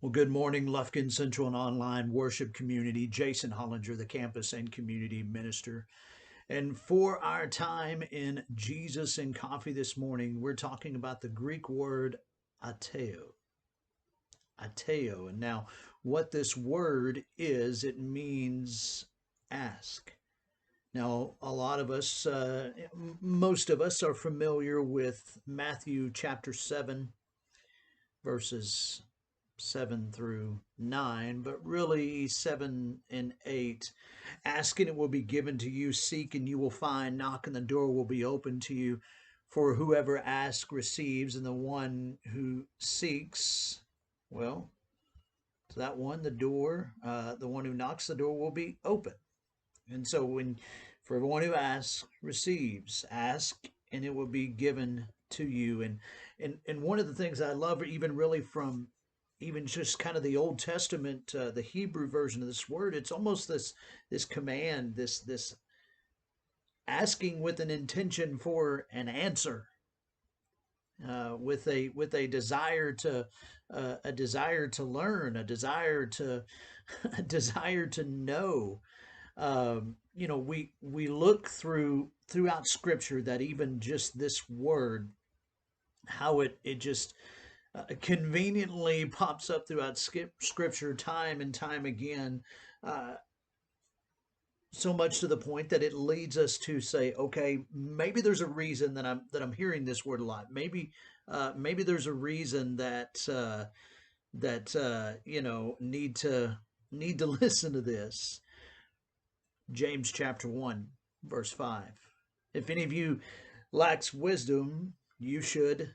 Well, good morning, Lufkin Central and Online Worship Community. Jason Hollinger, the campus and community minister. And for our time in Jesus and Coffee this morning, we're talking about the Greek word ateo. Ateo. And now, what this word is, it means ask. Now, a lot of us, most of us, are familiar with Matthew chapter 7, verses 7 through 9, but really 7 and 8. Ask and it will be given to you, seek and you will find, knock and the door will be open to you. For whoever asks receives, and the one who seeks, well, to that one, the one who knocks, the door will be open. And so for everyone who asks, receives. Ask and it will be given to you. And one of the things I love, even really from even just kind of the Old Testament, the Hebrew version of this word, it's almost this command, this asking with an intention for an answer, with a desire to learn, a desire to a desire to know. We look throughout Scripture that even just this word, how it just conveniently pops up throughout Scripture time and time again, uh, so much to the point that it leads us to say, okay, maybe there's a reason that I'm hearing this word a lot. Maybe there's a reason that need to listen to this. James chapter 1, verse 5. If any of you lacks wisdom, you should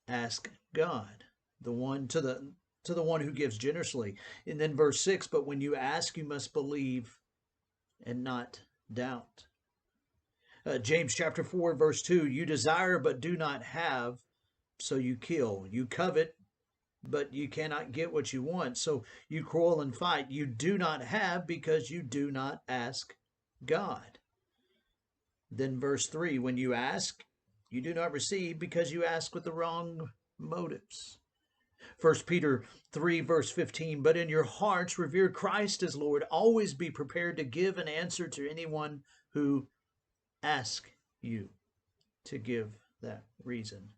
ask God, the one to the one who gives generously. And then verse 6, but when you ask, you must believe and not doubt. James chapter 4, verse 2, you desire but do not have, so you kill. You covet, but you cannot get what you want, so you quarrel and fight. You do not have because you do not ask God. Then verse 3, when you ask, you do not receive because you ask with the wrong motives. 1 Peter 3, verse 15, but in your hearts revere Christ as Lord. Always be prepared to give an answer to anyone who asks you to give that reason.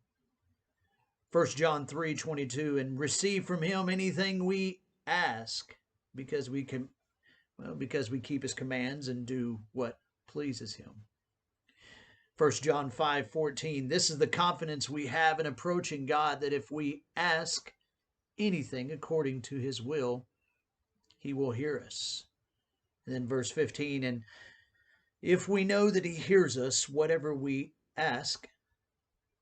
1 John 3:22, and receive from him anything we ask, because we keep his commands and do what pleases him. 1 John 5:14, this is the confidence we have in approaching God, that if we ask anything according to his will, he will hear us. And then verse 15, and if we know that he hears us, whatever we ask,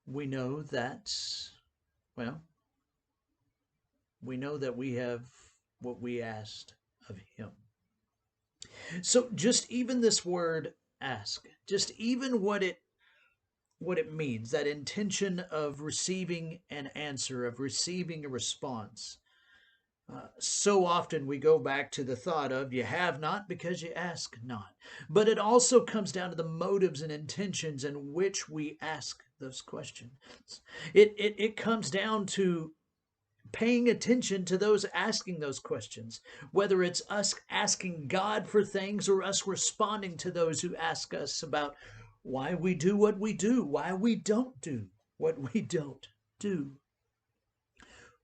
we know that, we know that we have what we asked of him. So just even this word ask, just even what it means, that intention of receiving an answer, of receiving a response. So often we go back to the thought of you have not because you ask not. But it also comes down to the motives and intentions in which we ask those questions. It comes down to paying attention to those asking those questions, whether it's us asking God for things or us responding to those who ask us about why we do what we do, why we don't do what we don't do.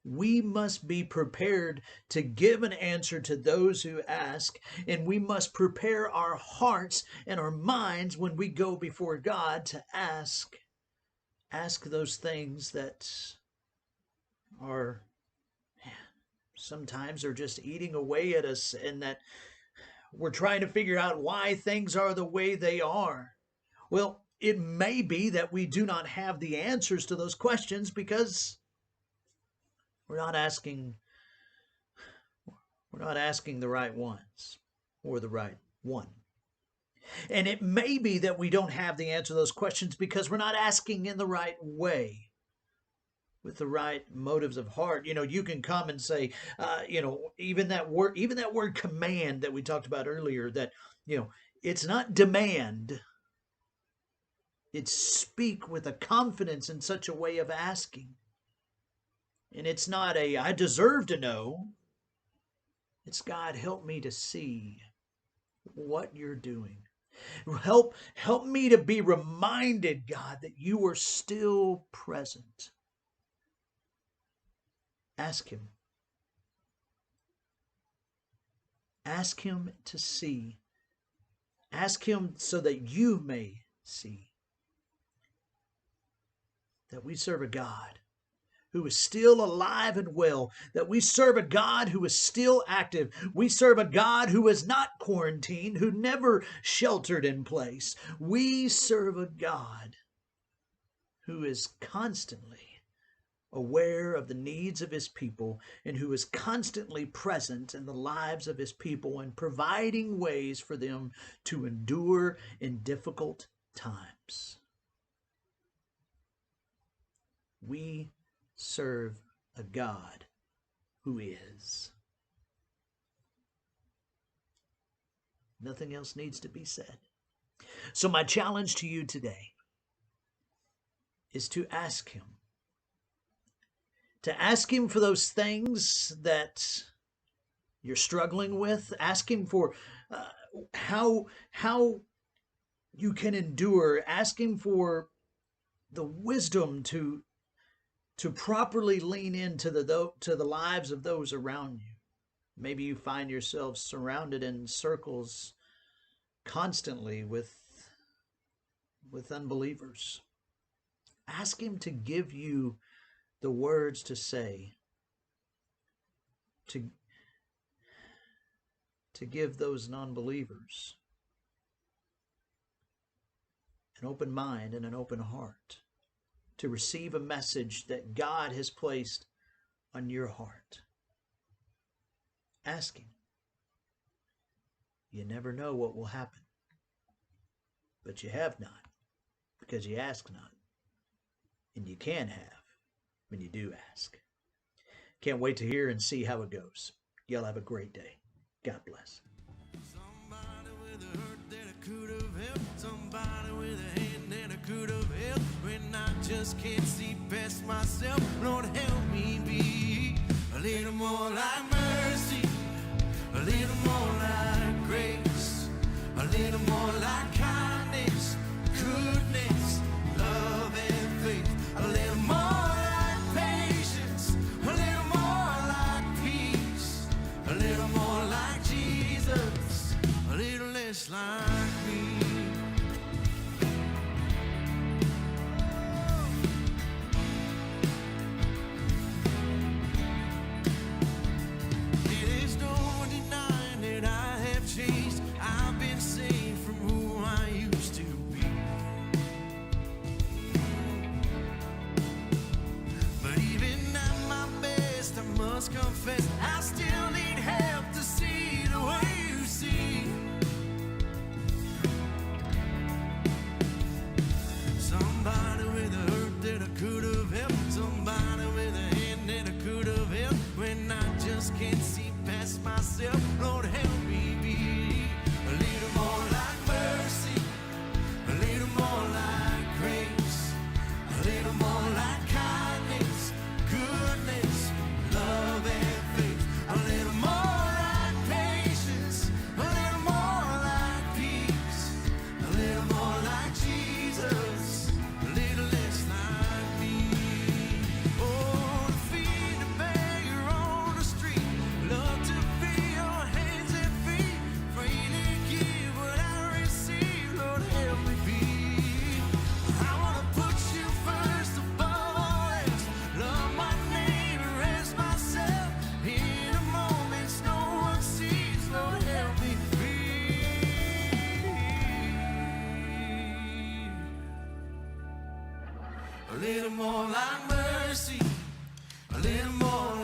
We must be prepared to give an answer to those who ask, and we must prepare our hearts and our minds when we go before God to ask those things that are sometimes are just eating away at us, and that we're trying to figure out why things are the way they are. Well, it may be that we do not have the answers to those questions because we're not asking the right ones or the right one. And it may be that we don't have the answer to those questions because we're not asking in the right way, with the right motives of heart. You can come and say, even that word command that we talked about earlier, that, it's not demand. It's speak with a confidence in such a way of asking. And it's not a, I deserve to know. It's, God, help me to see what you're doing. Help me to be reminded, God, that you are still present. Ask him. Ask him to see. Ask him so that you may see that we serve a God who is still alive and well, that we serve a God who is still active. We serve a God who is not quarantined, who never sheltered in place. We serve a God who is constantly aware of the needs of his people and who is constantly present in the lives of his people and providing ways for them to endure in difficult times. We serve a God who is. Nothing else needs to be said. So my challenge to you today is to ask him. To ask him for those things that you're struggling with. Ask him for how you can endure. Ask him for the wisdom to properly lean into the lives of those around you. Maybe you find yourself surrounded in circles constantly with unbelievers. Ask him to give you the words to say, to give those non-believers an open mind and an open heart to receive a message that God has placed on your heart. Ask him. You never know what will happen, but you have not because you ask not, and you can have when you do ask. Can't wait to hear and see how it goes. Y'all have a great day. God bless. Somebody with a hurt that I could have helped. Somebody with a hand that I could have held. When I just can't see past myself, Lord, help me be a little more like mercy, a little more like grace, a little more like kindness, goodness, love and faith, a little more like patience, a little more like peace, a little more like Jesus, a little less like me. It is no denying that I have changed. I've been saved from who I used to be. But even at my best, I must confess, I still need help to see the way you see. Somebody with a hurt that I could have helped. Somebody with a hand that I could have held. When I just can't see past myself, Lord, help me be a little more like mercy, a little more like grace, a little more like kindness, goodness, love and faith, a little more like patience, a little more like peace, a little more like Jesus, a little less like me. Oh, to feed the beggar on the street, love to feel your hands and feet, free to give what I receive, Lord, help me be. I want to put you first above all else, love my neighbor as myself, in the moments no one sees, Lord, help me be. A little more like mercy, a little more